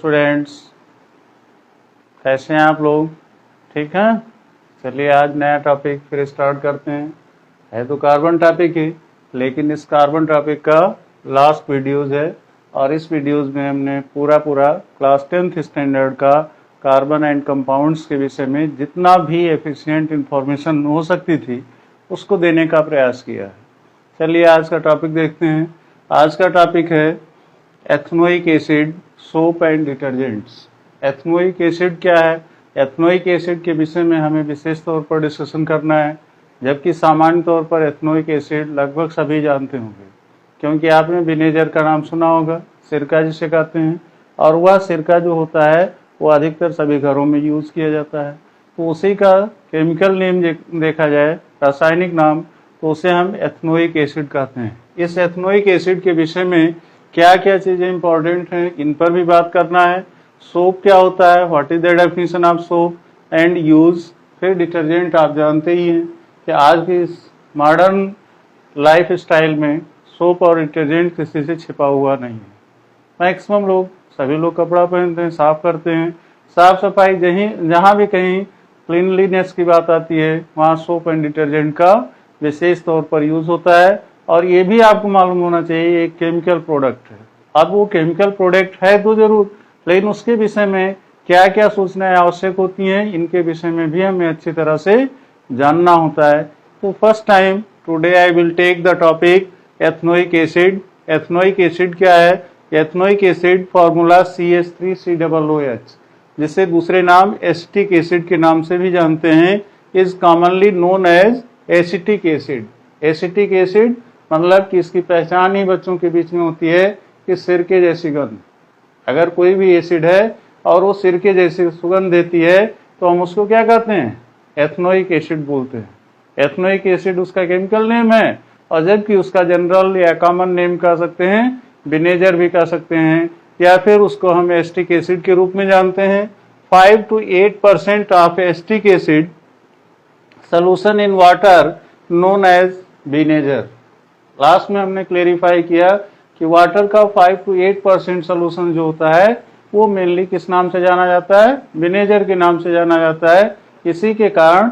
Students, कैसे हैं आप लोग? ठीक हैं? चलिए आज नया टॉपिक फिर स्टार्ट करते हैं। है तो कार्बन टॉपिक ही, लेकिन इस कार्बन टॉपिक का लास्ट वीडियोज़ है और इस वीडियोज़ में हमने पूरा क्लास 10th स्टैंडर्ड का कार्बन एंड कंपाउंड्स के विषय में जितना भी एफिशिएंट इंफॉर्मेशन हो सकती थी उसको देने का प्रयास किया है। चलिए आज का टॉपिक देखते हैं। आज का टॉपिक है ethanoic acid, soap and detergents. Ethanoic acid क्या है? एथनोइक एसिड के विषय में हमें विशेष तौर पर डिस्कशन करना है, जबकि सामान्य तौर पर एथनोइक एसिड लगभग सभी जानते होंगे, क्योंकि आपने विनेगर का नाम सुना होगा, सिरका जिसे कहते हैं, और वह सिरका जो होता है वो अधिकतर सभी घरों में यूज़ किया जाता है। तो उसी का केमिकल नेम देखा जाए, रासायनिक नाम, तो उसे हम एथनोइक एसिड कहते हैं। इस एथनोइक एसिड के विषय में क्या क्या चीज़ें इंपॉर्टेंट हैं, इन पर भी बात करना है। सोप क्या होता है, what is the definition of soap and use. फिर डिटर्जेंट आप जानते ही हैं कि आज की इस मॉडर्न लाइफ स्टाइल में सोप और डिटर्जेंट किसी से छिपा हुआ नहीं है। मैक्सिमम लोग, सभी लोग कपड़ा पहनते हैं, साफ करते हैं। साफ सफाई जहाँ भी कहीं क्लीनलीनेस की बात आती है वहाँ सोप एंड डिटर्जेंट का विशेष तौर पर यूज होता है। और ये भी आपको मालूम होना चाहिए एक केमिकल प्रोडक्ट है। अब वो केमिकल प्रोडक्ट है तो जरूर, लेकिन उसके विषय में क्या क्या सूचनाएं आवश्यक होती हैं, इनके विषय में भी हमें अच्छी तरह से जानना होता है। तो first time today I will take the topic ethanoic acid. Ethanoic acid क्या है? एथनोइक एसिड फॉर्मूला CH3COOH, जिसे दूसरे नाम एसिटिक एसिड के नाम से भी जानते हैं, is commonly known as acetic acid. Acetic acid मतलब कि इसकी पहचान ही बच्चों के बीच में होती है कि सिरके जैसी गंध। अगर कोई भी एसिड है और वो सिरके जैसी सुगंध देती है तो हम उसको क्या कहते हैं? एथनोइक एसिड बोलते हैं। एथनोइक एसिड उसका केमिकल नेम है, और जबकि उसका जनरल या कॉमन नेम कह सकते हैं, विनेगर भी कह सकते हैं, या फिर उसको हम एसिटिक एसिड के रूप में जानते हैं। 5 to 8% of acetic acid solution in water known as vinegar. Last में हमने क्लेरिफाई किया कि वाटर का 5 to 8% सोल्यूशन जो होता है वो मेनली किस नाम से जाना जाता है? विनेगर के नाम से जाना जाता है। इसी के कारण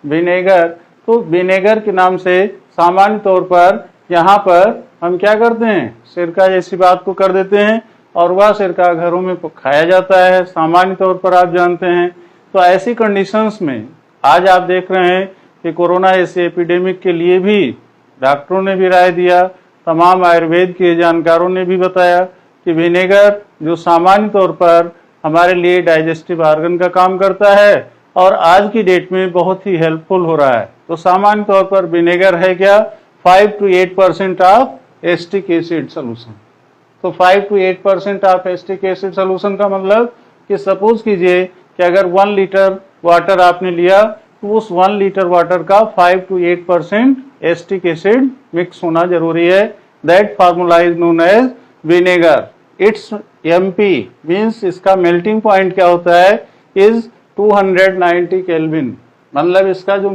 विनेगर, तो विनेगर के नाम से सामान्य तौर पर यहाँ पर हम क्या करते हैं? सिरका जैसी बात को कर देते हैं, और वह सिरका घरों में खाया जाता है, सामान्य तौर पर आप जानते हैं। तो ऐसी कंडीशंस में आज आप देख रहे हैं कि कोरोना जैसे एपिडेमिक के लिए भी डॉक्टरों ने भी राय दिया, तमाम आयुर्वेद के जानकारों ने भी बताया कि विनेगर जो सामान्य तौर पर हमारे लिए डाइजेस्टिव ऑर्गन का काम करता है और आज की डेट में बहुत ही हेल्पफुल हो रहा है। तो सामान्य तौर पर विनेगर है क्या? 5 to 8% of acetic acid solution. तो 5 to 8% of acetic acid solution का मतलब कि सपोज कीजिए कि अगर 1 लीटर वाटर आपने लिया तो उस 1 लीटर वाटर का 5 to 8% एसिटिक एसिड मिक्स होना जरूरी है। That formula is known as vinegar. Its MP means इसका मेल्टिंग पॉइंट क्या होता है? Is 290 kelvin. मतलब इसका जो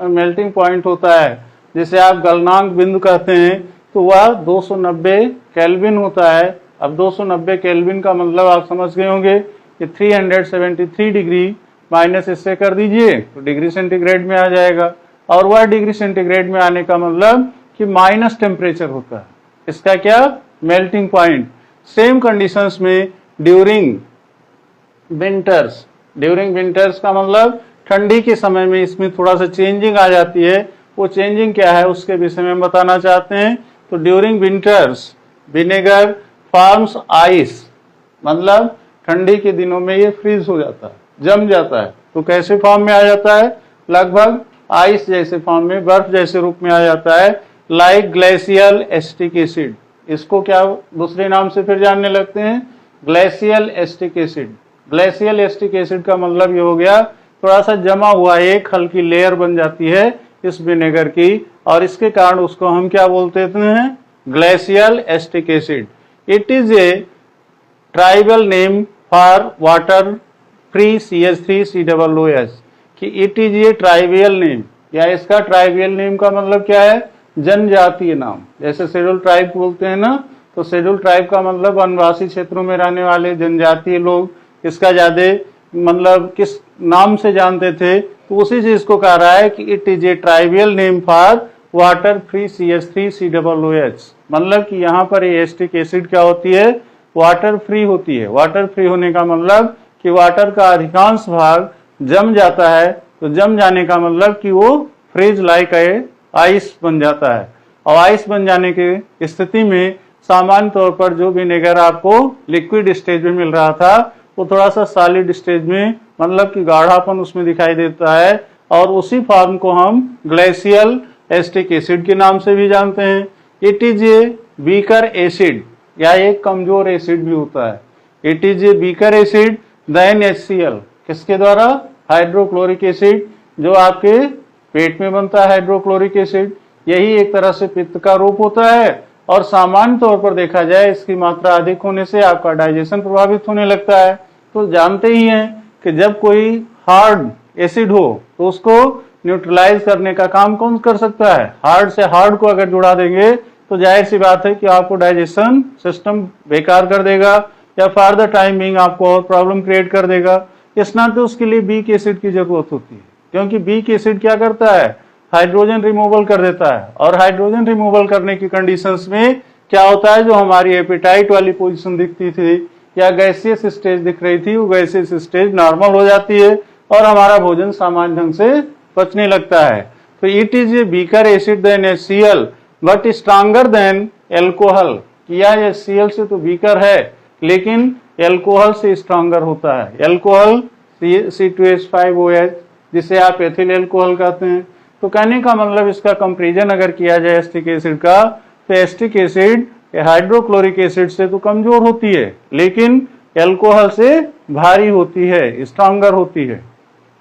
मेल्टिंग पॉइंट होता है, जिसे आप गलनांक बिंदु कहते हैं, तो वह 290 केल्विन होता है। अब 290 केल्विन का मतलब आप समझ गए होंगे कि 373 डिग्री माइनस इससे कर दीजिए तो डिग्री सेंटीग्रेड में आ जाएगा, और वह डिग्री सेंटीग्रेड में आने का मतलब कि माइनस टेम्परेचर होता है। इसका क्या? Melting point. सेम कंडीशंस में ड्यूरिंग विंटर्स, ड्यूरिंग विंटर्स का मतलब ठंडी के समय में इसमें थोड़ा सा चेंजिंग आ जाती है। वो चेंजिंग क्या है उसके विषय में बताना चाहते हैं। तो during winters vinegar forms ice, मतलब ठंडी के दिनों में ये फ्रीज हो जाता है, जम जाता है। तो कैसे फॉर्म में आ जाता है? लगभग आइस जैसे फॉर्म में, बर्फ जैसे रूप में आ जाता है, लाइक ग्लेशियल एसिटिक एसिड। इसको क्या दूसरे नाम से फिर जानने लगते हैं? Glacial acetic acid. Glacial acetic acid का मतलब ये हो गया थोड़ा सा जमा हुआ एक हल्की लेयर बन जाती है इस विनेगर की, और इसके कारण उसको हम क्या बोलते हैं? Glacial acetic acid. It is a tribal name for water free CH3COOH, कि इट इज ये ट्राइबियल नेम, या इसका ट्राइबियल नेम का मतलब क्या है? जनजातीय नाम। जैसे शेड्यूल ट्राइब बोलते हैं ना, तो शेड्यूल ट्राइब का मतलब वनवासी क्षेत्रों में रहने वाले जनजातीय लोग, इसका ज्यादा मतलब किस नाम से जानते थे, तो उसी चीज को कह रहा है कि it is a trivial name for water free CH3COOH। मतलब कि यहाँ पर एस्टिक एसिड क्या होती है, वाटर फ्री होती है। वाटर फ्री होने का मतलब कि वाटर का अधिकांश भाग जम जाता है, तो जम जाने का मतलब कि वो फ्रीज लाइक आइस बन जाता है। और आइस बन जाने की स्थिति में सामान्य तौर पर जो विनेगर आपको लिक्विड स्टेज में मिल रहा था वो थोड़ा सा सॉलिड स्टेज में, मतलब कि गाढ़ापन उसमें दिखाई देता है, और उसी फॉर्म को हम ग्लेशियल एस्टिक एसिड के नाम से भी जानते हैं। It is a weaker acid, या एक कमजोर एसिड भी होता है। It is a weaker acid than HCl, किसके द्वारा, हाइड्रोक्लोरिक एसिड, जो आपके पेट में बनता है हाइड्रोक्लोरिक एसिड। यही एक तरह से पित्त का रूप होता है, और सामान्य तौर पर देखा जाए इसकी मात्रा अधिक होने से आपका डाइजेशन प्रभावित होने लगता है। तो जानते ही हैं कि जब कोई हार्ड एसिड हो तो उसको न्यूट्रलाइज करने का काम कौन कर सकता है, हार्ड से हार्ड को अगर जुड़ा देंगे तो जाहिर सी बात है कि आपको डाइजेशन सिस्टम बेकार कर देगा, या फॉर द टाइम बिंग आपको और प्रॉब्लम क्रिएट कर देगा। इस नाते उसके लिए बीक एसिड की जरूरत होती है, क्योंकि बीक एसिड क्या करता है, हाइड्रोजन रिमूवल कर देता है। और हाइड्रोजन रिमूवल करने की कंडीशंस में क्या होता है, जो हमारी एपेटाइट वाली पोजीशन दिखती थी या गैसियस स्टेज दिख रही थी, वो गैसियस स्टेज नॉर्मल हो जाती है और हमारा भोजन सामान्य ढंग से पचने लगता है। तो it is a weaker acid than HCl but stronger than alcohol. यह HCl से तो वीकर है लेकिन एल्कोहल से स्ट्रांगर होता है। एल्कोहल C2H5OH, जिसे आप एथिल एल्कोहल कहते हैं। तो कहने का मतलब इसका कंपैरिजन अगर किया जाए एस्टिक एसिड का, तो एस्टिक एसिड हाइड्रोक्लोरिक एसिड से तो कमजोर होती है लेकिन एल्कोहल से भारी होती है, स्ट्रांगर होती है।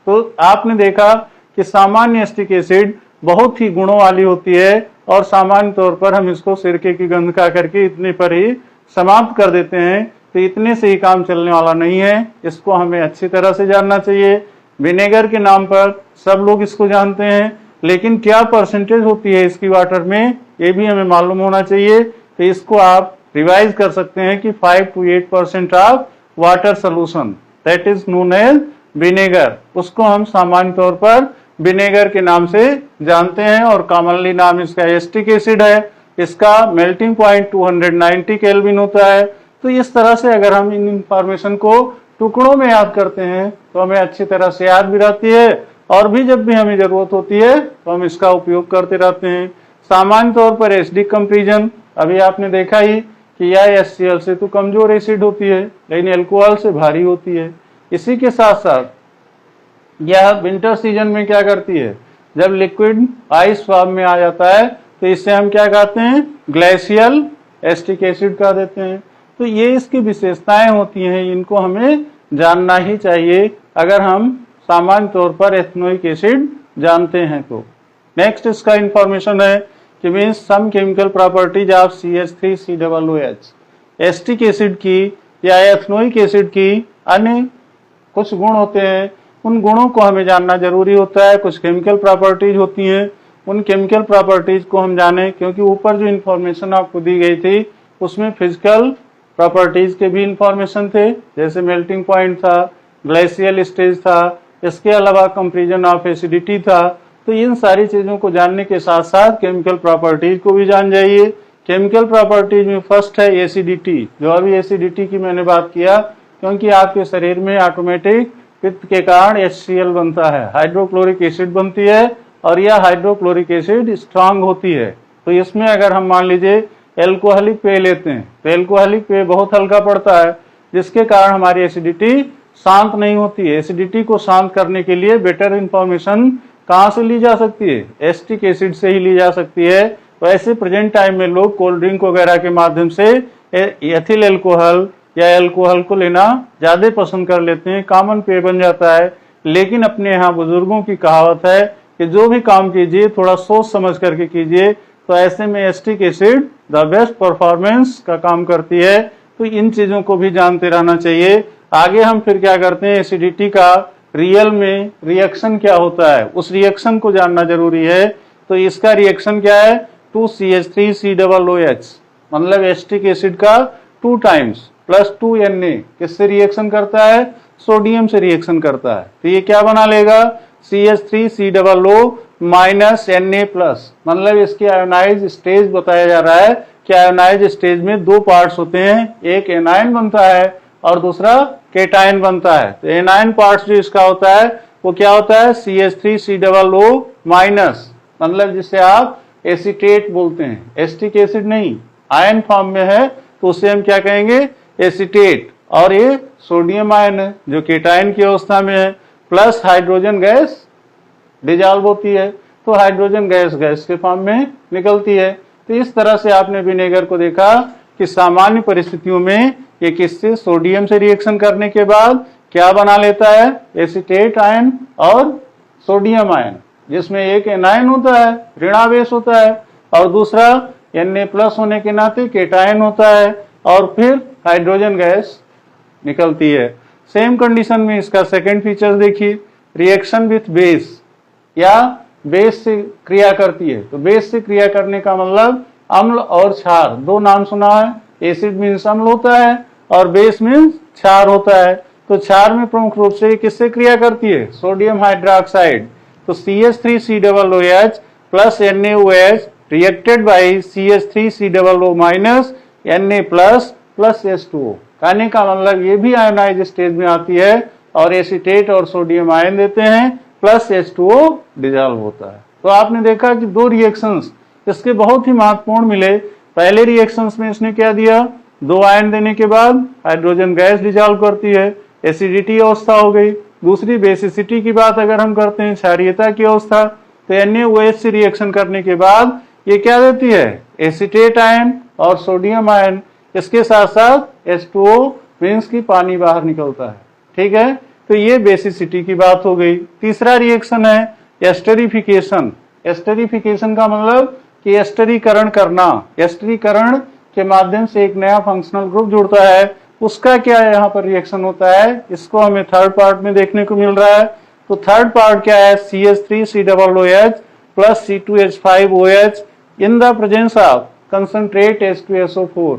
तो आपने देखा कि सामान्य एस्टिक एसिड बहुत ही गुणों वाली होती है, और सामान्य तौर पर हम इसको सिरके की गंध का करके इतने पर ही समाप्त कर देते हैं। तो इतने से ही काम चलने वाला नहीं है, इसको हमें अच्छी तरह से जानना चाहिए। विनेगर के नाम पर सब लोग इसको जानते हैं, लेकिन क्या परसेंटेज होती है इसकी वाटर में, ये भी हमें मालूम होना चाहिए। तो इसको आप रिवाइज कर सकते हैं कि 5 to 8% of water solution that is known as vinegar, उसको हम सामान्य तौर पर विनेगर के नाम से जानते हैं, और कॉमनली नाम इसका एस्टिक एसिड है। इसका मेल्टिंग पॉइंट 290 केल्विन होता है। तो इस तरह से अगर हम इन इंफॉर्मेशन को टुकड़ों में याद करते हैं तो हमें अच्छी तरह से याद भी रहती है, और भी जब भी हमें जरूरत होती है तो हम इसका उपयोग करते रहते हैं। सामान्य तौर पर एसिडिक कंपैरिजन अभी आपने देखा ही कि यह HCl से तो कमजोर एसिड होती है लेकिन एल्कोहल से भारी होती है। इसी के साथ साथ यह विंटर सीजन में क्या करती है, जब लिक्विड आइस फॉर्म में आ जाता है तो इससे हम क्या कहते हैं, ग्लेशियल एस्टिक एसिड कह देते हैं। तो ये इसकी विशेषताएं होती हैं, इनको हमें जानना ही चाहिए अगर हम सामान्य तौर पर एथनोइक एसिड जानते हैं तो। नेक्स्ट इसका इंफॉर्मेशन है कि means some chemical properties of CH3COOH। Acetic acid की या एथनोइक एसिड की अन्य कुछ गुण होते हैं, उन गुणों को हमें जानना जरूरी होता है। कुछ केमिकल प्रॉपर्टीज होती हैं, उन केमिकल प्रॉपर्टीज को हम जानें, क्योंकि ऊपर जो इंफॉर्मेशन आपको दी गई थी उसमें फिजिकल प्रॉपर्टीज के भी इंफॉर्मेशन थे, जैसे मेल्टिंग पॉइंट था, ग्लेशियल स्टेज था, इसके अलावा कंपैरिजन ऑफ एसिडिटी था। तो इन सारी चीजों को जानने के साथ साथ केमिकल प्रॉपर्टीज को भी जान जाइए। केमिकल प्रॉपर्टीज में फर्स्ट है एसिडिटी। जो अभी एसिडिटी की मैंने बात किया, क्योंकि आपके शरीर में ऑटोमेटिक पित्त के कारण HCl बनता है, हाइड्रोक्लोरिक एसिड बनती है, और यह हाइड्रोक्लोरिक एसिड स्ट्रांग होती है। तो इसमें अगर हम मान लीजिए एल्कोहलिक पेय लेते हैं तो एल्कोहलिक पेय बहुत हल्का पड़ता है, जिसके कारण हमारी एसिडिटी शांत नहीं होती है। एसिडिटी को शांत करने के लिए बेटर इंफॉर्मेशन कहाँ से ली जा सकती है, एस्टिक एसिड से ही ली जा सकती है। तो ऐसे प्रेजेंट टाइम में लोग कोल्ड ड्रिंक वगैरह के माध्यम से एथिल एल्कोहल या एल्कोहल को लेना ज्यादा पसंद कर लेते हैं, कॉमन पेय बन जाता है। लेकिन अपने यहाँ बुजुर्गों की कहावत है कि जो भी काम कीजिए थोड़ा सोच समझ करके कीजिए। तो ऐसे में acetic acid the best performance का काम करती है। तो इन चीजों को भी जानते रहना चाहिए। आगे हम फिर क्या करते हैं, एसिडिटी का रियल में रिएक्शन क्या होता है, उस रिएक्शन को जानना जरूरी है। तो इसका रिएक्शन क्या है, 2CH3COOH। मतलब एसिटिक एसिड का 2 टाइम्स प्लस 2 Na किससे रिएक्शन करता है? सोडियम से रिएक्शन करता है। तो ये क्या बना लेगा? CH3COO माइनस Na प्लस, मतलब इसकी आयोनाइज स्टेज बताया जा रहा है कि आयोनाइज स्टेज में 2 पार्ट्स होते हैं, एक एनायन बनता है और दूसरा केटायन बनता है। तो एनायन पार्ट्स जो इसका होता है वो क्या होता है? CH3COO माइनस, मतलब जिसे आप एसीटेट बोलते हैं, एसिटिक एसिड नहीं, आयन फॉर्म में है तो उसे हम क्या कहेंगे? एसीटेट। और ये सोडियम आयन है जो केटायन की अवस्था में है, प्लस हाइड्रोजन गैस डिजॉल्व होती है तो हाइड्रोजन गैस गैस के फॉर्म में निकलती है। तो इस तरह से आपने विनेगर को देखा कि सामान्य परिस्थितियों में ये किससे? सोडियम से रिएक्शन करने के बाद क्या बना लेता है? एसीटेट आयन और सोडियम आयन, जिसमें एक एनायन होता है, ऋणावेश होता है, और दूसरा Na प्लस होने के नाते केटायन होता है, और फिर हाइड्रोजन गैस निकलती है। सेम कंडीशन में इसका सेकंड फीचर देखिए, रिएक्शन विथ बेस, या बेस से क्रिया करती है। तो बेस से क्रिया करने का मतलब अम्ल और क्षार, दो नाम सुना है। एसिड मीन्स अम्ल होता है और बेस मीन्स क्षार होता है। तो क्षार में प्रमुख रूप से किससे क्रिया करती है? Sodium hydroxide. तो CH3COOH plus NaOH reacted by CH3COO minus Na plus plus H2O। कहने का मतलब ये भी आयोनाइज स्टेज में आती है और एसीटेट और सोडियम आयन देते हैं, प्लस H2O डिजॉल्व होता है। तो आपने देखा कि 2 रिएक्शंस इसके बहुत ही महत्वपूर्ण मिले। पहले रिएक्शंस में इसने क्या दिया? 2 आयन देने के बाद हाइड्रोजन गैस डिजॉल्व करती है, एसिडिटी अवस्था हो गई। दूसरी बेसिसिटी की बात अगर हम करते हैं, क्षारीयता की अवस्था, तो NaOH से रिएक्शन करने के बाद ये क्या देती है? एसीटेट आयन और सोडियम आयन, इसके साथ साथ H2O मीन्स की पानी बाहर निकलता है। ठीक है, तो ये बेसिसिटी की बात हो गई। तीसरा रिएक्शन है एस्टरिफिकेशन। एस्टरिफिकेशन का मतलब कि एस्टरीकरण करना, एस्टरीकरण के माध्यम से एक नया फंक्शनल ग्रुप जुड़ता है, उसका क्या यहाँ पर रिएक्शन होता है? इसको हमें थर्ड पार्ट में देखने को मिल रहा है। तो थर्ड पार्ट क्या है? CH3COOH plus C2H5OH in the presence of concentrate H2SO4।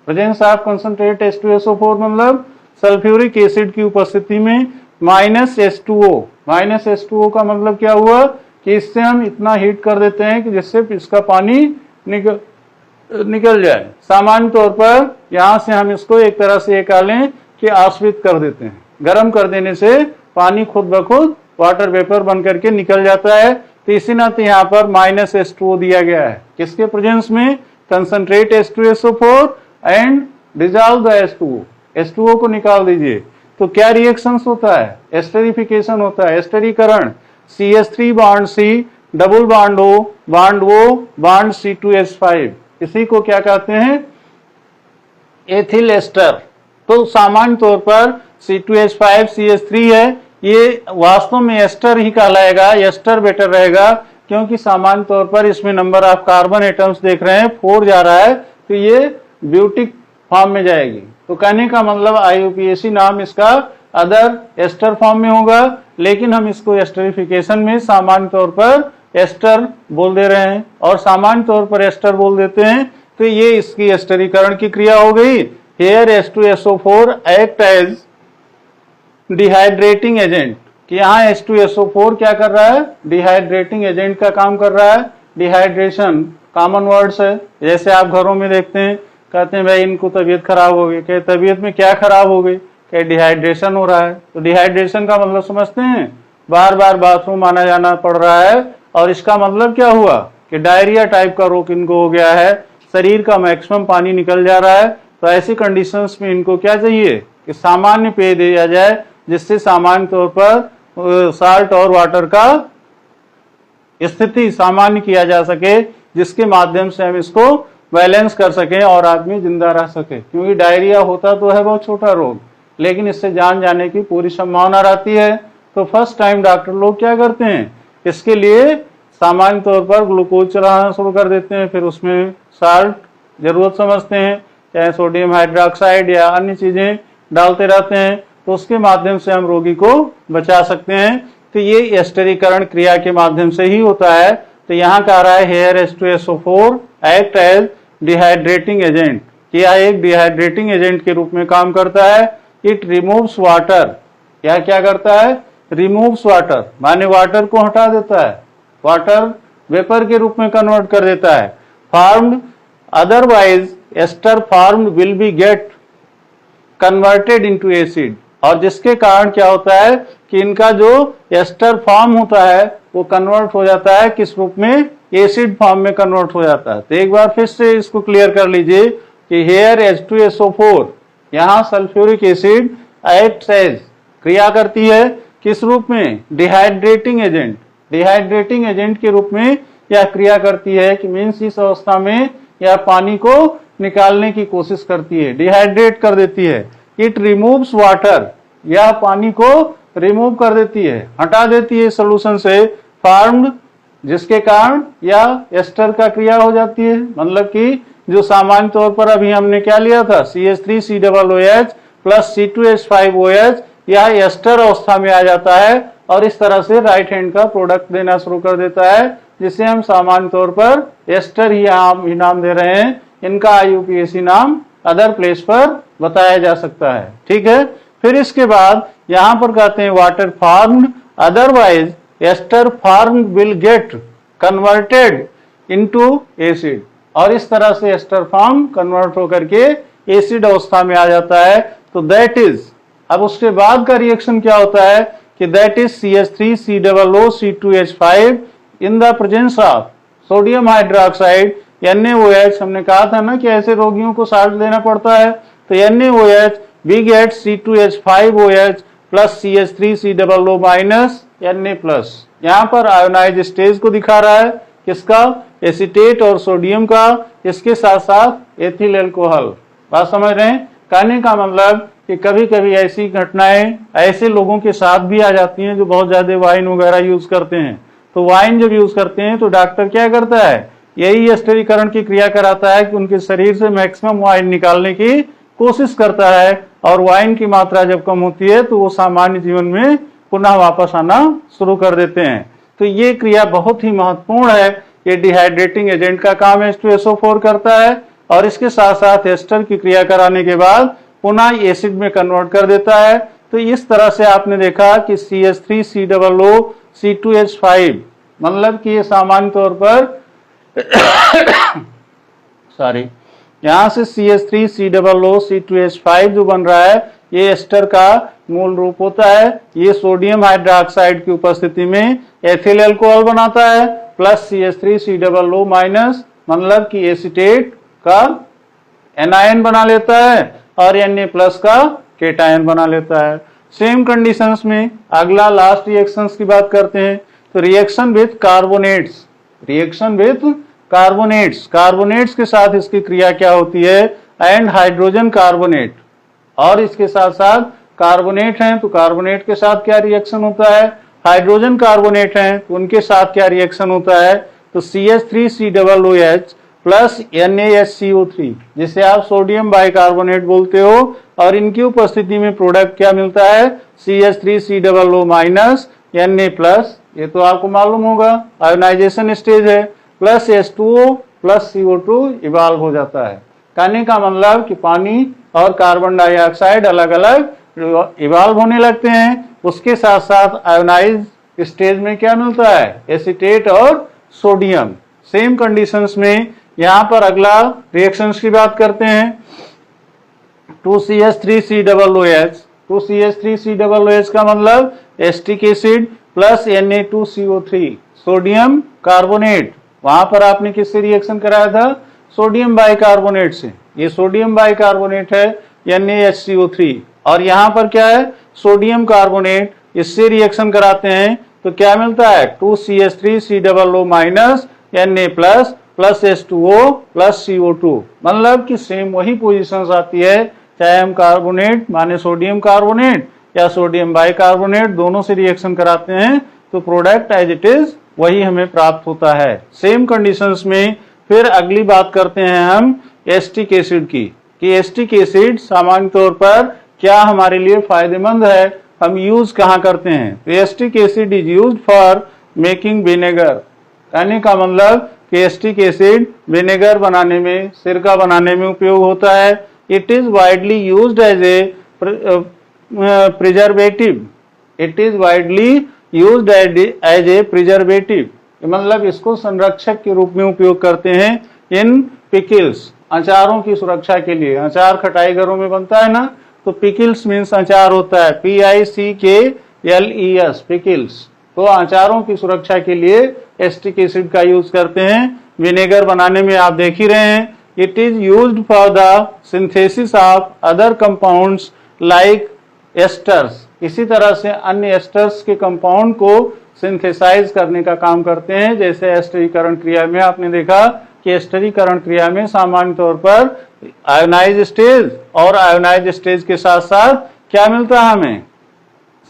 Presence of concentrate H2SO4 मतलब सल्फ्यूरिक एसिड की उपस्थिति में माइनस H2O। माइनस H2O का मतलब क्या हुआ कि इससे हम इतना हीट कर देते हैं कि जिससे इसका पानी निकल जाए। सामान्य तौर पर यहां से हम इसको एक तरह से कह लें कि आश्रित कर देते हैं। गर्म कर देने से पानी खुद ब खुद वाटर वेपर बन करके निकल जाता है। तो इसी नाते यहाँ पर माइनस H2O दिया गया है, किसके प्रेजेंस में? Concentrate H2SO4 and dissolve the H2O। H2O को निकाल दीजिए। तो क्या रिएक्शंस होता है? एस्टरिफिकेशन होता है, एस्टरीकरण। CH3 bond C, double bond O bond C2H5, इसी को क्या कहते हैं? Ethyl ester. तो सामान्य तौर पर C2H5 CH3 है, ये वास्तव में एस्टर ही कहलाएगा, एस्टर बेटर रहेगा, क्योंकि सामान्य तौर पर इसमें नंबर ऑफ कार्बन एटम्स देख रहे हैं 4 जा रहा है, तो ये ब्यूटिक फॉर्म में जाएगी। तो कहने का मतलब IUPAC नाम इसका अदर एस्टर फॉर्म में होगा, लेकिन हम इसको एस्टरिफिकेशन में सामान्य तौर पर एस्टर बोल दे रहे हैं, और सामान्य तौर पर एस्टर बोल देते हैं। तो ये इसकी एस्टरीकरण की क्रिया हो गई। Here H2SO4 act as dehydrating agent, कि यहाँ H2SO4 क्या कर रहा है? डिहाइड्रेटिंग एजेंट का काम कर रहा है। डिहाइड्रेशन कॉमन वर्ड्स है, जैसे आप घरों में देखते हैं, कहते हैं भाई इनको तबीयत खराब हो गई, कहे तबीयत में क्या खराब हो गई? कहे डिहाइड्रेशन हो रहा है। तो डिहाइड्रेशन का मतलब समझते हैं? बार बार बाथरूम आना जाना पड़ रहा है, और इसका मतलब क्या हुआ कि डायरिया टाइप का रोग इनको हो गया है, शरीर का मैक्सिमम पानी निकल जा रहा है। तो ऐसी कंडीशंस में इनको क्या चाहिए कि सामान्य पेय दिया जाए, जिससे सामान्य तौर पर साल्ट और वाटर का स्थिति सामान्य किया जा सके, जिसके माध्यम से हम इसको बैलेंस कर सकें और आदमी जिंदा रह सके। क्योंकि डायरिया होता तो है बहुत छोटा रोग, लेकिन इससे जान जाने की पूरी संभावना रहती है। तो फर्स्ट टाइम डॉक्टर लोग क्या करते हैं? इसके लिए सामान्य तौर पर ग्लूकोज चलाना शुरू कर देते हैं, फिर उसमें साल्ट जरूरत समझते हैं, चाहे सोडियम हाइड्रोक्साइड या अन्य चीजें डालते रहते हैं। तो उसके माध्यम से हम रोगी को बचा सकते हैं। तो ये एस्टरीकरण क्रिया के माध्यम से ही होता है। तो यहाँ कह रहा है here H2SO4 act as dehydrating agent, कि यह एक डिहाइड्रेटिंग एजेंट के रूप में काम करता है। इट रिमूव्स वाटर, यह क्या करता है? रिमूव्स वाटर, माने वाटर को हटा देता है, वाटर वेपर के रूप में कन्वर्ट कर देता है। Formed otherwise ester formed will be get converted into acid, और जिसके कारण क्या होता है कि इनका जो एस्टर फॉर्म होता है वो कन्वर्ट हो जाता है किस रूप में? एसिड फॉर्म में कन्वर्ट हो जाता है। तो एक बार फिर से इसको क्लियर कर लीजिए कि हेयर H2SO4, यहाँ सल्फ्यूरिक एसिड एक्ट्स एज, क्रिया करती है किस रूप में? डिहाइड्रेटिंग एजेंट, डिहाइड्रेटिंग एजेंट के रूप में यह क्रिया करती है कि मीन्स इस अवस्था में यह पानी को निकालने की कोशिश करती है, डिहाइड्रेट कर देती है। इट रिमूव्स वाटर, यह पानी को रिमूव कर देती है, हटा देती है सोल्यूशन से। फॉर्म्ड, जिसके कारण यह एस्टर का क्रिया हो जाती है, मतलब कि जो सामान्य तौर पर अभी हमने क्या लिया था, CH3COOH प्लस C2H5OH, यह एस्टर अवस्था में आ जाता है और इस तरह से राइट हैंड का प्रोडक्ट देना शुरू कर देता है, जिसे हम सामान्य तौर पर एस्टर ही नाम दे रहे हैं। इनका IUPAC नाम अदर प्लेस पर बताया जा सकता है। ठीक है, फिर इसके बाद यहां पर कहते हैं water formed otherwise ester form will get converted into acid, और इस तरह से एस्टर फॉर्म कन्वर्ट होकर के एसिड अवस्था में आ जाता है। तो दैट इज, अब उसके बाद का रिएक्शन क्या होता है कि that is CH3COOC2H5 in the presence of sodium hydroxide NaOH। हमने कहा था ना कि ऐसे रोगियों को साल्ट देना पड़ता है, तो NaOH we get C2H5OH plus CH3COO minus Na plus. यहाँ पर आयोनाइज स्टेज को दिखा रहा है, किसका? एसीटेट और सोडियम का, इसके साथ साथ एथिल एल्कोहल। बात समझ रहे हैं? कहने का मतलब कि कभी कभी ऐसी घटनाएं ऐसे लोगों के साथ भी आ जाती हैं जो बहुत ज्यादा वाइन वगैरह यूज करते हैं। तो वाइन जब यूज करते हैं तो डॉक्टर क्या करता है? यही स्टेरीकरण की क्रिया कराता है कि उनके शरीर से मैक्सिमम वाइन निकालने की कोशिश करता है, और वाइन की मात्रा जब कम होती है तो वो सामान्य जीवन में पुनः वापस आना शुरू कर देते हैं। तो ये क्रिया बहुत ही महत्वपूर्ण है। ये डिहाइड्रेटिंग एजेंट का काम H2SO4 करता है, और इसके साथ साथ एस्टर की क्रिया कराने के बाद पुनः एसिड में कन्वर्ट कर देता है। तो इस तरह से आपने देखा कि CH3COO C2H5, मतलब कि ये सामान्य तौर पर सॉरी, यहां से CH3COO C2H5 जो बन रहा है ये एस्टर का मूल रूप होता है। ये सोडियम हाइड्रोक्साइड की उपस्थिति में एथिल अल्कोहल बनाता है प्लस CH3COO माइनस, मतलब कि एसीटेट का एनायन बना लेता है और Na प्लस का केटायन बना लेता है। सेम कंडीशंस में अगला लास्ट रिएक्शंस की बात करते हैं। तो reaction with carbonates, reaction with carbonates, carbonates के साथ इसकी क्रिया क्या होती है? एंड हाइड्रोजन कार्बोनेट, और इसके साथ साथ कार्बोनेट हैं तो कार्बोनेट के साथ क्या रिएक्शन होता है? हाइड्रोजन कार्बोनेट हैं तो उनके साथ क्या रिएक्शन होता है? तो CH3COOH प्लस NaHCO3, जिसे आप सोडियम बाइकार्बोनेट बोलते हो, और इनकी उपस्थिति में प्रोडक्ट क्या मिलता है? CH3COO माइनस Na प्लस, ये तो आपको मालूम होगा आयोनाइजेशन स्टेज है, plus H2O plus CO2 evolve हो जाता है। कहने का मतलब कि पानी और कार्बन डाइऑक्साइड अलग अलग इवाल्व होने लगते हैं। उसके साथ साथ आयोनाइज स्टेज में क्या मिलता है? एसीटेट और सोडियम। सेम कंडीशंस में यहां पर अगला रिएक्शंस की बात करते हैं। 2CH3COOH, 2CH3COOH का मतलब acetic acid plus Na2CO3, sodium carbonate. वहां पर आपने किससे रिएक्शन कराया था? सोडियम बाइकार्बोनेट से। ये सोडियम बाइकार्बोनेट है NaHCO3, और यहाँ पर क्या है? सोडियम कार्बोनेट, इससे रिएक्शन कराते हैं तो क्या मिलता है? 2CH3COO minus Na plus plus H2O plus CO2, मतलब कि सेम वही पोजीशंस आती है, चाहे हम कार्बोनेट माने सोडियम कार्बोनेट या सोडियम बाइकार्बोनेट दोनों से रिएक्शन कराते हैं तो प्रोडक्ट एज इट इज वही हमें प्राप्त होता है। सेम कंडीशंस में फिर अगली बात करते हैं हम एस्टिक एसिड की, कि एस्टिक एसिड सामान्य तौर पर क्या हमारे लिए फायदेमंद है, हम यूज कहाँ करते हैं? तो acetic acid is used for making vinegar. कहने का मतलब कि एस्टिक एसिड विनेगर बनाने में, सिरका बनाने में उपयोग होता है। It is widely used as a preservative, it is widely used as a preservative, मतलब इसको संरक्षक के रूप में उपयोग करते हैं इन पिकल्स, अचारों की सुरक्षा के लिए। अचार खटाई घरों में बनता है ना, तो पिकल्स मीन्स अचार होता है, PICKLES, पिकल्स। तो अचारों की सुरक्षा के लिए एस्टिक एसिड का यूज करते हैं। विनेगर बनाने में आप देख ही रहे हैं। It is used for the synthesis of other compounds like asters, इसी तरह से अन्य एस्टर्स के कंपाउंड को सिंथेसाइज करने का काम करते हैं। जैसे एस्टरीकरण क्रिया में आपने देखा कि एस्टरीकरण क्रिया में सामान्य तौर पर आयोनाइज स्टेज और आयोनाइज स्टेज के साथ साथ क्या मिलता है हमें,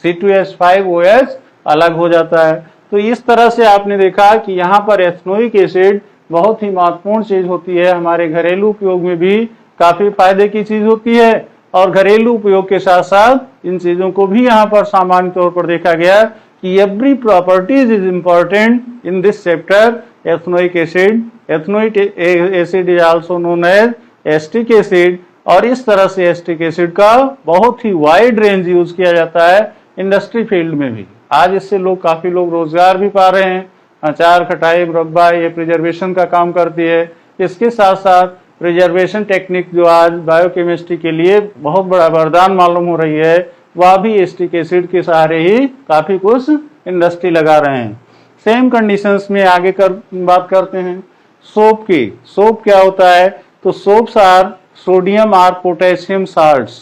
C2H5OH अलग हो जाता है। तो इस तरह से आपने देखा कि यहाँ पर एथनोइक एसिड बहुत ही महत्वपूर्ण चीज होती है, हमारे घरेलू उपयोग में भी काफी फायदे की चीज होती है, और घरेलू उपयोग के साथ साथ इन चीजों को भी यहाँ पर सामान्य तौर पर देखा गया कि every properties is important in this chapter ethanoic acid. Ethanoic acid is also known as acetic acid, और इस तरह से एस्टिक एसिड का बहुत ही वाइड रेंज यूज किया जाता है इंडस्ट्री फील्ड में भी। आज इससे काफी लोग रोजगार भी पा रहे हैं। अचार, खटाई, मुरब्बा ये प्रिजर्वेशन का काम करती है। इसके साथ साथ प्रिजर्वेशन टेक्निक जो आज बायोकेमिस्ट्री के लिए बहुत बड़ा वरदान मालूम हो रही है, वह भी एस्टिक एसिड के सहारे ही काफी कुछ इंडस्ट्री लगा रहे हैं। सेम कंडीशंस में आगे बात करते हैं सोप की। सोप क्या होता है, तो सोप्स आर सोडियम और पोटेशियम साल्ट्स।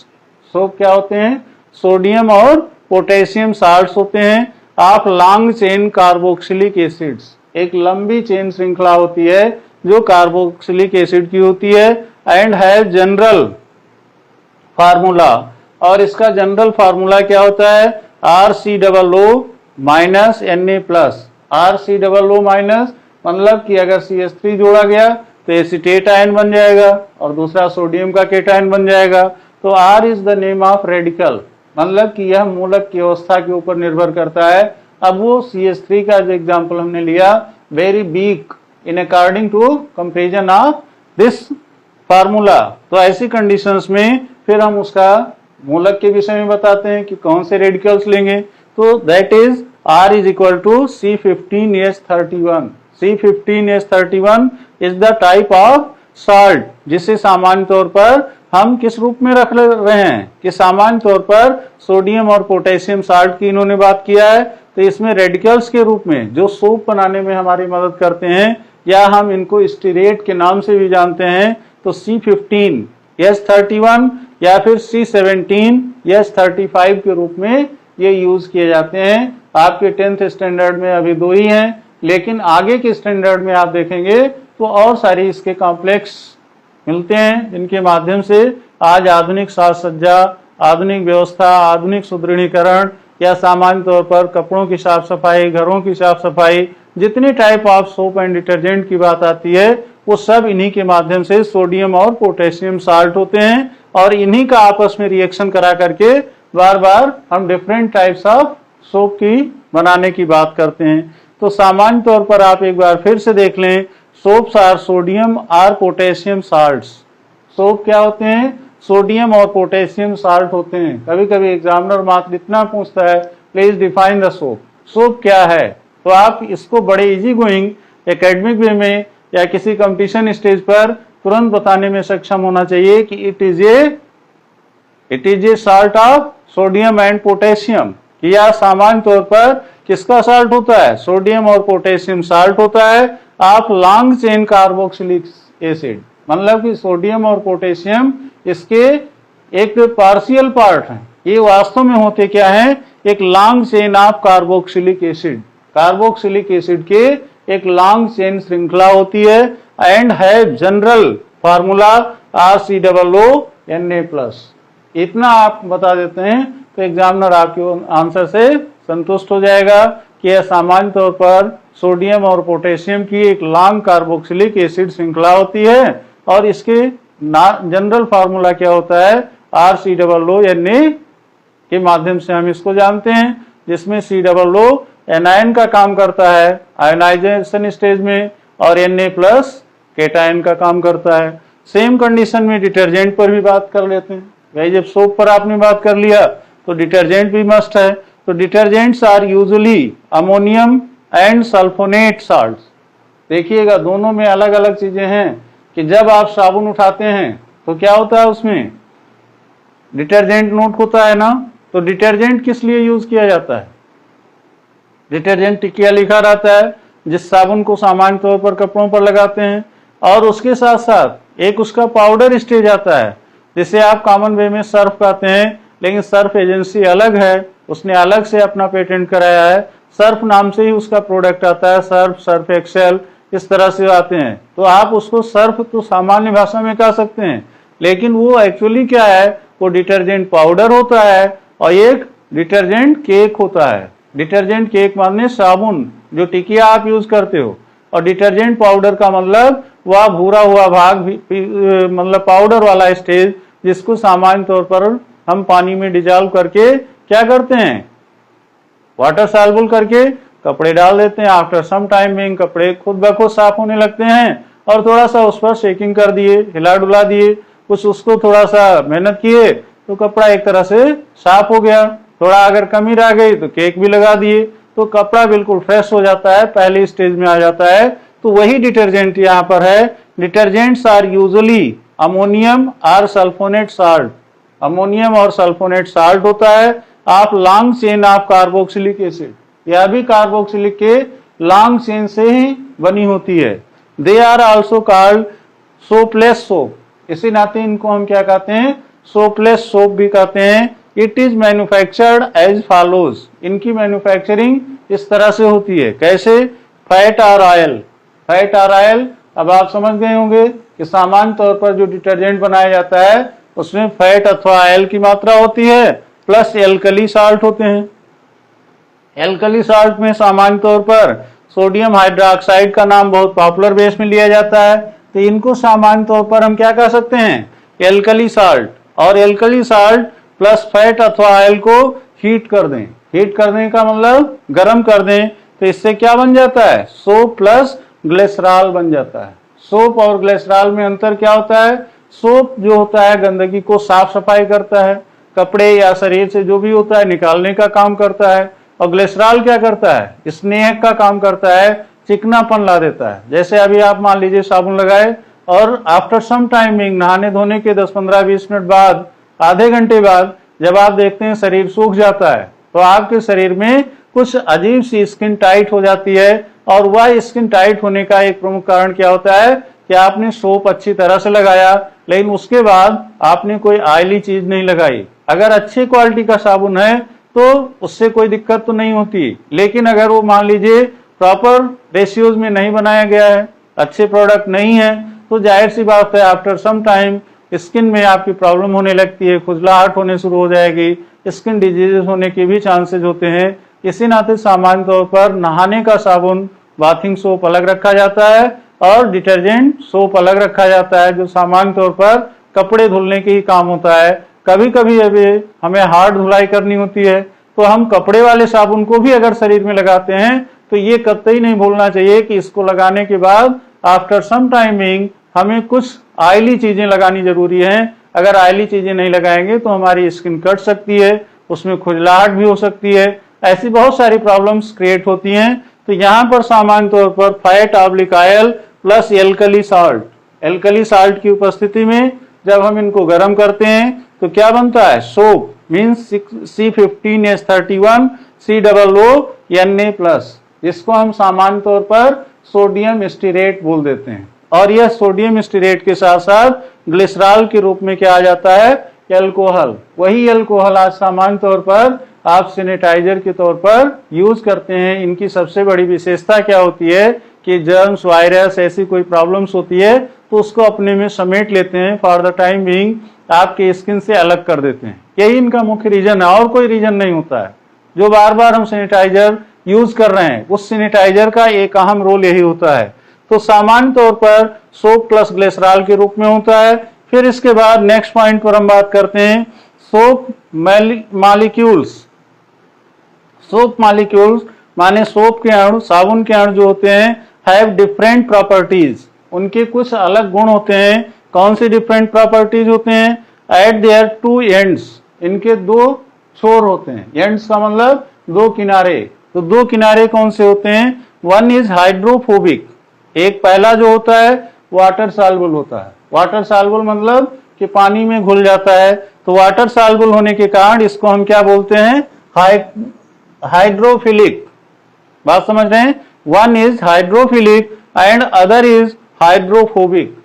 सोप क्या होते हैं, सोडियम और पोटेशियम साल्ट्स होते हैं of long chain carboxylic acids. एक लंबी चेन श्रृंखला होती है जो कार्बोक्सिलिक एसिड की होती है, एंड हैव जनरल फार्मूला, और इसका जनरल फार्मूला क्या होता है, RCOO minus Na+। RCOO minus मतलब कि अगर CH3 जोड़ा गया तो एसीटेट आयन बन जाएगा और दूसरा सोडियम का केटायन बन जाएगा। तो R is the name of radical, मतलब कि यह मूलक की अवस्था के ऊपर निर्भर करता है। अब वो CH3 का जो एग्जाम्पल हमने लिया, very weak in according to comparison of this formula. तो ऐसी कंडीशंस में फिर हम उसका मूलक के विषय में बताते हैं कि कौन से रेडिकल्स लेंगे। तो that is R is equal to C15H31। C15H31 is the type of salt जिसे सामान्य तौर पर हम किस रूप में रख रहे हैं कि सामान्य तौर पर सोडियम और पोटेशियम साल्ट की इन्होंने बात किया है। तो इसमें रेडिकल्स के रूप में जो सोप बनाने में हमारी मदद करते हैं, या हम इनको स्टीरेट के नाम से भी जानते हैं, तो C15H31 या फिर C17H35 के रूप में ये यूज किए जाते हैं। आपके 10th स्टैंडर्ड में अभी 2 ही हैं, लेकिन आगे के स्टैंडर्ड में आप देखेंगे तो और सारी इसके कॉम्प्लेक्स मिलते हैं, जिनके माध्यम से आज आधुनिक साज सज्जा, आधुनिक व्यवस्था, आधुनिक सुदृढ़ीकरण, या सामान्य तौर पर कपड़ों की साफ सफाई, घरों की साफ सफाई, जितनी type of soap and detergent की बात आती है, वो सब इन्हीं के माध्यम से सोडियम और पोटेशियम साल्ट होते हैं, और इन्हीं का आपस में रिएक्शन करा करके बार बार हम डिफरेंट टाइप्स ऑफ सोप की बनाने की बात करते हैं। तो सामान्य तौर पर आप एक बार फिर से देख लें, सोप्स आर सोडियम और पोटेशियम साल्ट्स। सोप क्या होते हैं, सोडियम और पोटेशियम साल्ट होते हैं। कभी कभी एग्जामिनर मात्र इतना पूछता है, please define the soap. Soap क्या है, तो आप इसको बड़े इजी गोइंग एकेडमिक वे में या किसी कंपटीशन स्टेज पर तुरंत बताने में सक्षम होना चाहिए कि it is A salt of sodium and potassium. या सामान्य तौर पर किसका साल्ट होता है, सोडियम और पोटेशियम साल्ट होता है of long chain carboxylic acid. मतलब कि सोडियम और पोटेशियम इसके एक पार्शियल पार्ट हैं, ये वास्तव में होते क्या हैं, एक long chain of carboxylic acid. Carboxylic acid के एक लॉन्ग चेन श्रृंखला होती है, and have general formula RCOO Na+। इतना आप बता देते हैं तो एग्जामिनर आपके आंसर से संतुष्ट हो जाएगा कि यह सामान्य तौर पर सोडियम और पोटेशियम की एक लॉन्ग कार्बोक्सिलिक एसिड श्रृंखला होती है, और इसके जनरल फार्मूला क्या होता है, RCOO Na के माध्यम से हम इसको जानते हैं, जिसमें COO एनायन का काम करता है आयोनाइजेशन स्टेज में, और Na प्लस केटायन का काम करता है। सेम कंडीशन में डिटर्जेंट पर भी बात कर लेते हैं। भाई जब सोप पर आपने बात कर लिया तो डिटर्जेंट भी मस्ट है। तो detergents are usually ammonium and sulphonate salts. देखिएगा दोनों में अलग अलग चीजें हैं कि जब आप साबुन उठाते हैं तो क्या होता है, उसमें डिटर्जेंट नोट होता है ना। तो डिटर्जेंट किस लिए यूज किया जाता है? डिटर्जेंट टिकिया लिखा रहता है जिस साबुन को सामान्य तौर पर कपड़ों पर लगाते हैं, और उसके साथ साथ एक उसका पाउडर स्टेज आता है जिसे आप कॉमन वे में सर्फ कहते हैं, लेकिन सर्फ एजेंसी अलग है, उसने अलग से अपना पेटेंट कराया है। सर्फ नाम से ही उसका प्रोडक्ट आता है, सर्फ, सर्फ एक्सेल, इस तरह से आते हैं। तो आप उसको सर्फ तो सामान्य भाषा में कह सकते हैं, लेकिन वो एक्चुअली क्या है, वो डिटर्जेंट पाउडर होता है और एक डिटर्जेंट केक होता है। डिटर्जेंट केक माने साबुन जो टिकिया आप यूज करते हो, और डिटर्जेंट पाउडर का मतलब वह भूरा हुआ भाग मतलब पाउडर वाला स्टेज जिसको सामान्य तौर पर हम पानी में डिजॉल्व करके क्या करते हैं, वाटर सॉल्युबल करके कपड़े डाल देते हैं। आफ्टर सम टाइम में कपड़े खुद ब खुद साफ होने लगते हैं, और थोड़ा सा उस पर शेकिंग कर दिए, हिला डुला दिए, कुछ उसको थोड़ा सा मेहनत किए तो कपड़ा एक तरह से साफ हो गया। थोड़ा अगर कमी रह गई तो केक भी लगा दिए तो कपड़ा बिल्कुल फ्रेश हो जाता है, पहले स्टेज में आ जाता है। तो वही डिटर्जेंट यहाँ पर है। डिटर्जेंट्स आर यूजुअली अमोनियम और सल्फोनेट साल्ट। अमोनियम और सल्फोनेट साल्ट होता है। आप long chain of carboxylic acid, यह भी कार्बोक्सिलिक के लॉन्ग चेन से ही बनी होती है। They are also called soapless soap. इसी नाते इनको हम क्या कहते हैं, सोपलेस सोप भी कहते हैं। It is manufactured as follows. इनकी मैन्युफैक्चरिंग इस तरह से होती है, कैसे, फैट और ऑयल। फैट और ऑयल अब आप समझ गए होंगे कि सामान्य तौर पर जो डिटर्जेंट बनाया जाता है उसमें फैट अथवा ऑयल की मात्रा होती है, प्लस एल्कली साल्ट होते हैं। एल्कली साल्ट में सामान्य तौर पर सोडियम हाइड्रोक्साइड का नाम बहुत पॉपुलर बेस में लिया जाता है। तो इनको सामान्य तौर पर हम क्या कह सकते हैं, एल्कली साल्ट। और एल्कली साल्ट प्लस फैट अथवा ऑयल को हीट कर दें। हीट करने का मतलब गर्म कर दें, तो इससे क्या बन जाता है, सोप प्लस ग्लिसरॉल बन जाता है। सोप और ग्लिसरॉल में अंतर क्या होता है, सोप जो होता है गंदगी को साफ सफाई करता है, कपड़े या शरीर से जो भी होता है निकालने का काम करता है, और ग्लिसरॉल क्या करता है, स्नेहक का काम करता है, चिकनापन ला देता है। जैसे अभी आप मान लीजिए साबुन लगाए और आफ्टर सम टाइमिंग नहाने धोने के 10-15-20 मिनट बाद, आधे घंटे बाद जब आप देखते हैं शरीर सूख जाता है, तो आपके शरीर में कुछ अजीब सी स्किन टाइट हो जाती है। और वह स्किन टाइट होने का एक प्रमुख कारण क्या होता है कि आपने सोप अच्छी तरह से लगाया, लेकिन उसके बाद आपने कोई ऑयली चीज नहीं लगाई। अगर अच्छी क्वालिटी का साबुन है तो उससे कोई दिक्कत तो नहीं होती, लेकिन अगर वो मान लीजिए प्रॉपर रेशियोज में नहीं बनाया गया है, अच्छे प्रोडक्ट नहीं है, तो जाहिर सी बात है आफ्टर सम टाइम स्किन में आपकी प्रॉब्लम होने लगती है, खुजलाहट होने शुरू हो जाएगी, स्किन डिजीजेस होने के भी चांसेस होते हैं। इसी नाते सामान्य तौर पर नहाने का साबुन, बाथिंग सोप अलग रखा जाता है और डिटर्जेंट सोप अलग रखा जाता है, जो सामान्य तौर पर कपड़े धुलने के ही काम होता है। कभी कभी अभी हमें हार्ड धुलाई करनी होती है तो हम कपड़े वाले साबुन को भी अगर शरीर में लगाते हैं तो ये कतई नहीं भूलना चाहिए कि इसको लगाने के बाद आफ्टर सम टाइमिंग हमें कुछ ऑयली चीजें लगानी जरूरी है। अगर ऑयली चीजें नहीं लगाएंगे तो हमारी स्किन कट सकती है, उसमें खुजलाहट भी हो सकती है, ऐसी बहुत सारी प्रॉब्लम्स क्रिएट होती हैं। तो यहाँ पर सामान्य तौर पर fat oblique oil plus alkali salt, alkali salt की उपस्थिति में जब हम इनको गर्म करते हैं तो क्या बनता है, सोप मीन्स C15H31 COO जिसको हम सामान्य तौर पर सोडियम स्टीरेट बोल देते हैं। और यह सोडियम स्टीरेट के साथ साथ ग्लिसरॉल के रूप में क्या आ जाता है, एल्कोहल। वही एल्कोहल आज सामान्य तौर पर आप सैनिटाइजर के तौर पर यूज करते हैं। इनकी सबसे बड़ी विशेषता क्या होती है कि जर्म्स, वायरस, ऐसी कोई प्रॉब्लम्स होती है तो उसको अपने में समेट लेते हैं, फॉर द टाइम बीइंग आपके स्किन से अलग कर देते हैं। यही इनका मुख्य रीजन है, और कोई रीजन नहीं होता है। जो बार बार हम सैनिटाइजर यूज कर रहे हैं उस सैनिटाइजर का एक अहम रोल यही होता है। तो सामान्य तौर पर सोप प्लस ग्लिसरॉल के रूप में होता है। फिर इसके बाद नेक्स्ट पॉइंट पर हम बात करते हैं सोप मॉलिक्यूल्स। सोप मॉलिक्यूल्स माने सोप के अणु, साबुन के अणु जो होते हैं हैव डिफरेंट प्रॉपर्टीज, उनके कुछ अलग गुण होते हैं। कौन सी डिफरेंट प्रॉपर्टीज होते हैं? एट देयर टू एंड्स, इनके दो छोर होते हैं। एंड्स का मतलब दो किनारे। तो दो किनारे कौन से होते हैं? वन इज हाइड्रोफोबिक, एक पहला जो होता है वाटर सॉल्युबल होता है। वाटर सॉल्युबल मतलब कि पानी में घुल जाता है। तो वाटर सॉल्युबल होने के कारण इसको हम क्या बोलते हैं? हाइड्रोफिलिक। बात समझ रहे हैं? One is hydrophilic and other is hydrophobic.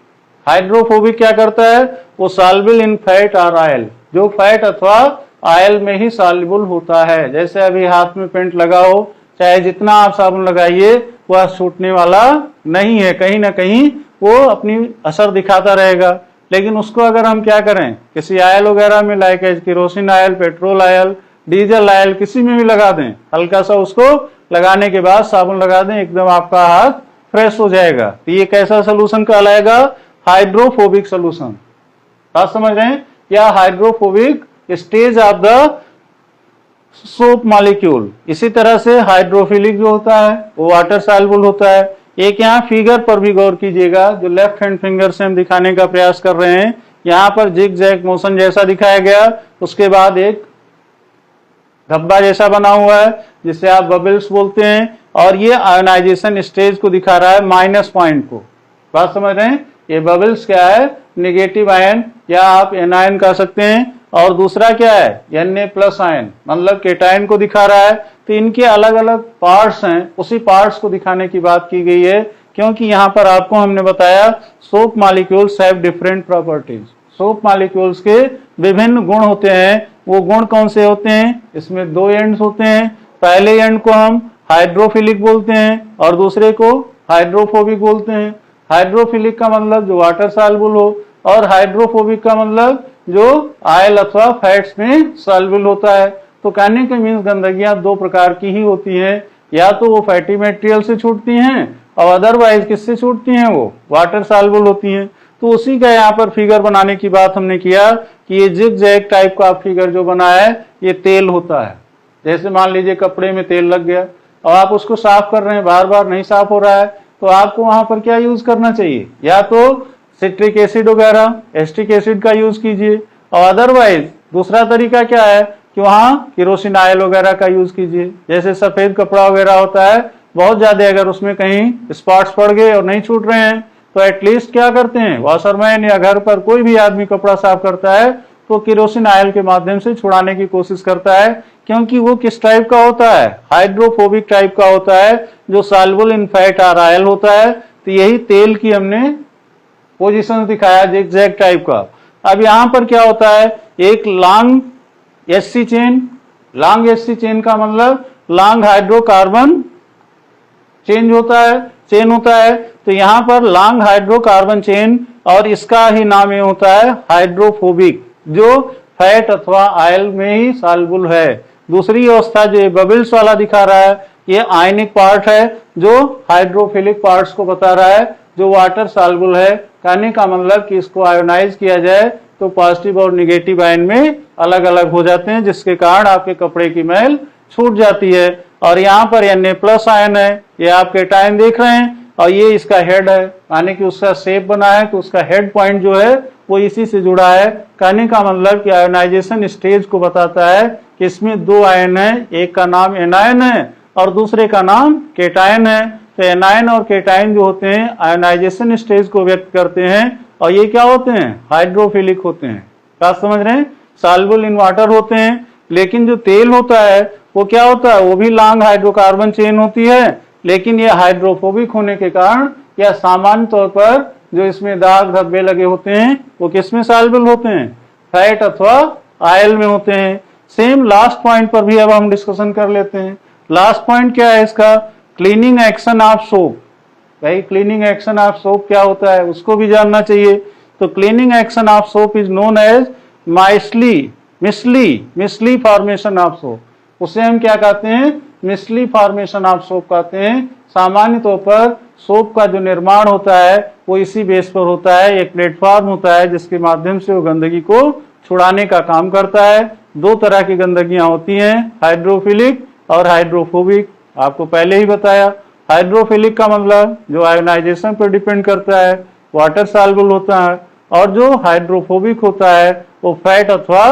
Hydrophobic क्या करता है? वो सॉल्युबल इन फैट और ऑयल, जो फैट अथवा ऑयल में ही सॉल्युबल होता है। जैसे अभी हाथ में पेंट लगा हो, चाहे जितना आप साबुन लगाइए वह छूटने वाला नहीं है, कहीं ना कहीं वो अपनी असर दिखाता रहेगा। लेकिन उसको अगर हम क्या करें, किसी ऑयल वगैरह में like kerosene oil, petrol oil, diesel oil, किसी में भी लगा दें, हल्का सा उसको लगाने के बाद साबुन लगा दें, एकदम आपका हाथ फ्रेश हो जाएगा। तो ये कैसा सोल्यूशन कहलाएगा? Hydrophobic solution. बात समझ रहे हैं? या hydrophobic stage of the soap molecule. इसी तरह से हाइड्रोफिलिक जो होता है वो वाटर सॉल्युबल होता है। एक यहाँ फिगर पर भी गौर कीजिएगा, जो लेफ्ट हैंड फिंगर से हम दिखाने का प्रयास कर रहे हैं। यहाँ पर जिग जैग मोशन जैसा दिखाया गया, उसके बाद एक धब्बा जैसा बना हुआ है जिसे आप बबल्स बोलते हैं, और ये आयोनाइजेशन स्टेज को दिखा रहा है, माइनस पॉइंट को। बात समझ रहे हैं? ये बबल्स क्या है? नेगेटिव आयन, या आप एनायन कह सकते हैं। और दूसरा क्या है? Na+ आयन, मतलब केटायन को दिखा रहा है। तो इनके अलग अलग पार्ट्स हैं, उसी पार्ट्स को दिखाने की बात की गई है, क्योंकि यहाँ पर आपको हमने बताया soap molecules have different properties. Soap molecules के विभिन्न गुण होते हैं। वो गुण कौन से होते हैं? इसमें दो एंड्स होते हैं। पहले एंड को हम हाइड्रोफिलिक बोलते हैं और दूसरे को हाइड्रोफोबिक बोलते हैं। हाइड्रोफिलिक का मतलब जो वाटर सॉल्युबल हो, और हाइड्रोफोबिक का मतलब जो ऑयल अथवा फैट्स में सॉल्युबल होता है। तो कहने के मीन्स गंदगियां दो प्रकार की ही होती हैं, या तो वो फैटी मटेरियल से छूटती हैं और अदरवाइज किससे छूटती हैं? वो वाटर सॉल्युबल होती हैं। तो उसी का यहाँ पर फिगर बनाने की बात हमने किया कि ये जिग जैग टाइप का फिगर जो बना है ये तेल होता है। जैसे मान लीजिए कपड़े में तेल लग गया और आप उसको साफ कर रहे हैं, बार बार नहीं साफ हो रहा है, तो आपको वहां पर क्या यूज करना चाहिए? या तो सिट्रिक एसिड वगैरह, एस्टिक एसिड का यूज कीजिए, और अदरवाइज दूसरा तरीका क्या है कि वहां केरोसिन ऑयल वगैरह का यूज कीजिए। जैसे सफेद कपड़ा वगैरह होता है, बहुत ज्यादा अगर उसमें कहीं स्पॉट्स पड़ गए और नहीं छूट रहे हैं, तो एटलीस्ट क्या करते हैं, वॉशरमैन या घर पर कोई भी आदमी कपड़ा साफ करता है तो केरोसिन ऑयल के माध्यम से छुड़ाने की कोशिश करता है, क्योंकि वो किस टाइप का होता है? हाइड्रोफोबिक टाइप का होता है, जो सॉल्युबल इन फैट और ऑयल होता है। तो यही तेल की हमने पोजीशन दिखाया जिग जैग टाइप का। अब यहां पर क्या होता है? एक long SC chain. Long SC chain का मतलब लॉन्ग हाइड्रोकार्बन चेन होता है। तो यहाँ पर लॉन्ग हाइड्रोकार्बन चेन, और इसका ही नाम ये होता है हाइड्रोफोबिक, जो फैट अथवा ऑयल में ही सॉल्युबल है। दूसरी अवस्था जो बबल्स वाला दिखा रहा है, ये आयनिक पार्ट है, जो हाइड्रोफिलिक पार्ट्स को बता रहा है, जो वाटर सॉल्युबल है। कहने का मतलब कि इसको आयोनाइज किया जाए तो पॉजिटिव और निगेटिव आयन में अलग अलग हो जाते हैं, जिसके कारण आपके कपड़े की मैल छूट जाती है। और यहाँ पर Na+ आयन है, ये आप केटायन देख रहे हैं, और ये इसका हेड है, यानी कि उसका शेप बना है तो उसका हेड पॉइंट जो है वो इसी से जुड़ा है। कहने का मतलब कि आयोनाइजेशन स्टेज को बताता है कि इसमें दो आयन है, एक का नाम एनायन है और दूसरे का नाम केटायन है। तो एनायन और केटायन जो होते हैं आयोनाइजेशन स्टेज को व्यक्त करते हैं, और ये क्या होते हैं? हाइड्रोफिलिक होते हैं। बात समझ रहे हैं? सॉल्युबल इन वाटर होते हैं। लेकिन जो तेल होता है वो क्या होता है? वो भी लॉन्ग हाइड्रोकार्बन चेन होती है, लेकिन ये हाइड्रोफोबिक होने के कारण या सामान्य तौर पर जो इसमें दाग धब्बे लगे होते हैं वो किसमें सॉल्युबल होते हैं? फैट अथवा ऑयल में होते हैं। सेम लास्ट पॉइंट पर भी अब हम डिस्कशन कर लेते हैं। लास्ट पॉइंट क्या है इसका? Cleaning action of soap. भाई क्लीनिंग एक्शन ऑफ सोप क्या होता है उसको भी जानना चाहिए। तो cleaning action of soap is known as micelle formation of soap. उसे हम क्या कहते हैं? मिस्ली फॉर्मेशन ऑफ सोप कहते हैं। सामान्य तौर पर सोप का जो निर्माण होता है वो इसी बेस पर होता है, एक प्लेटफॉर्म होता है जिसके माध्यम से वो गंदगी को छुड़ाने का काम करता है। दो तरह की गंदगियां होती हैं, हाइड्रोफिलिक और हाइड्रोफोबिक। आपको पहले ही बताया हाइड्रोफिलिक का मतलब जो आयोनाइजेशन पर डिपेंड करता है, वाटर सॉल्युबल होता है, और जो हाइड्रोफोबिक होता है वो फैट अथवा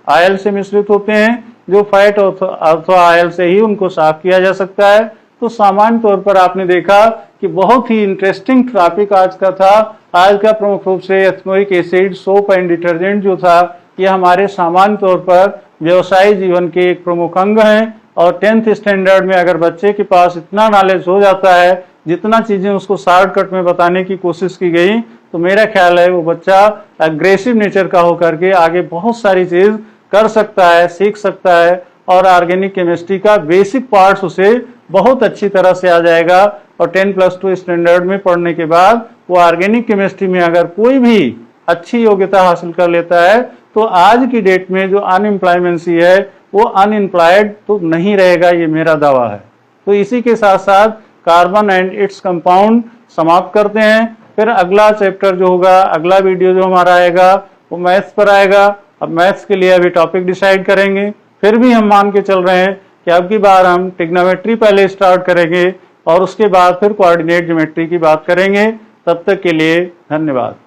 ऑयल से मिश्रित होते हैं, जो फैट अथवा ऑयल से ही उनको साफ किया जा सकता है। तो सामान्य तौर पर आपने देखा कि बहुत ही इंटरेस्टिंग टॉपिक आज का था। आज का प्रमुख रूप से ethanoic acid, soap and detergent जो था, ये हमारे सामान्य तौर पर व्यवसायिक जीवन के एक प्रमुख अंग हैं। और 10th स्टैंडर्ड में अगर बच्चे के पास इतना नॉलेज हो जाता है, जितना चीजें उसको शॉर्टकट में बताने की कोशिश की गई, तो मेरा ख्याल है वो बच्चा अग्रेसिव नेचर का होकर के आगे बहुत सारी चीज कर सकता है, सीख सकता है, और ऑर्गेनिक केमिस्ट्री का बेसिक पार्ट्स उसे बहुत अच्छी तरह से आ जाएगा। और 10+2 स्टैंडर्ड में पढ़ने के बाद वो ऑर्गेनिक केमिस्ट्री में अगर कोई भी अच्छी योग्यता हासिल कर लेता है, तो आज की डेट में जो अनएम्प्लॉयमेंसी है वो अनएम्प्लॉयड तो नहीं रहेगा, ये मेरा दावा है। तो इसी के साथ साथ कार्बन एंड इट्स कंपाउंड समाप्त करते हैं। फिर अगला चैप्टर जो होगा, अगला वीडियो जो हमारा आएगा वो मैथ्स पर आएगा। अब मैथ्स के लिए अभी टॉपिक डिसाइड करेंगे। फिर भी हम मान के चल रहे हैं कि अब की बार हम ट्रिग्नोमेट्री पहले स्टार्ट करेंगे और उसके बाद फिर कोऑर्डिनेट ज्योमेट्री की बात करेंगे। तब तक के लिए धन्यवाद।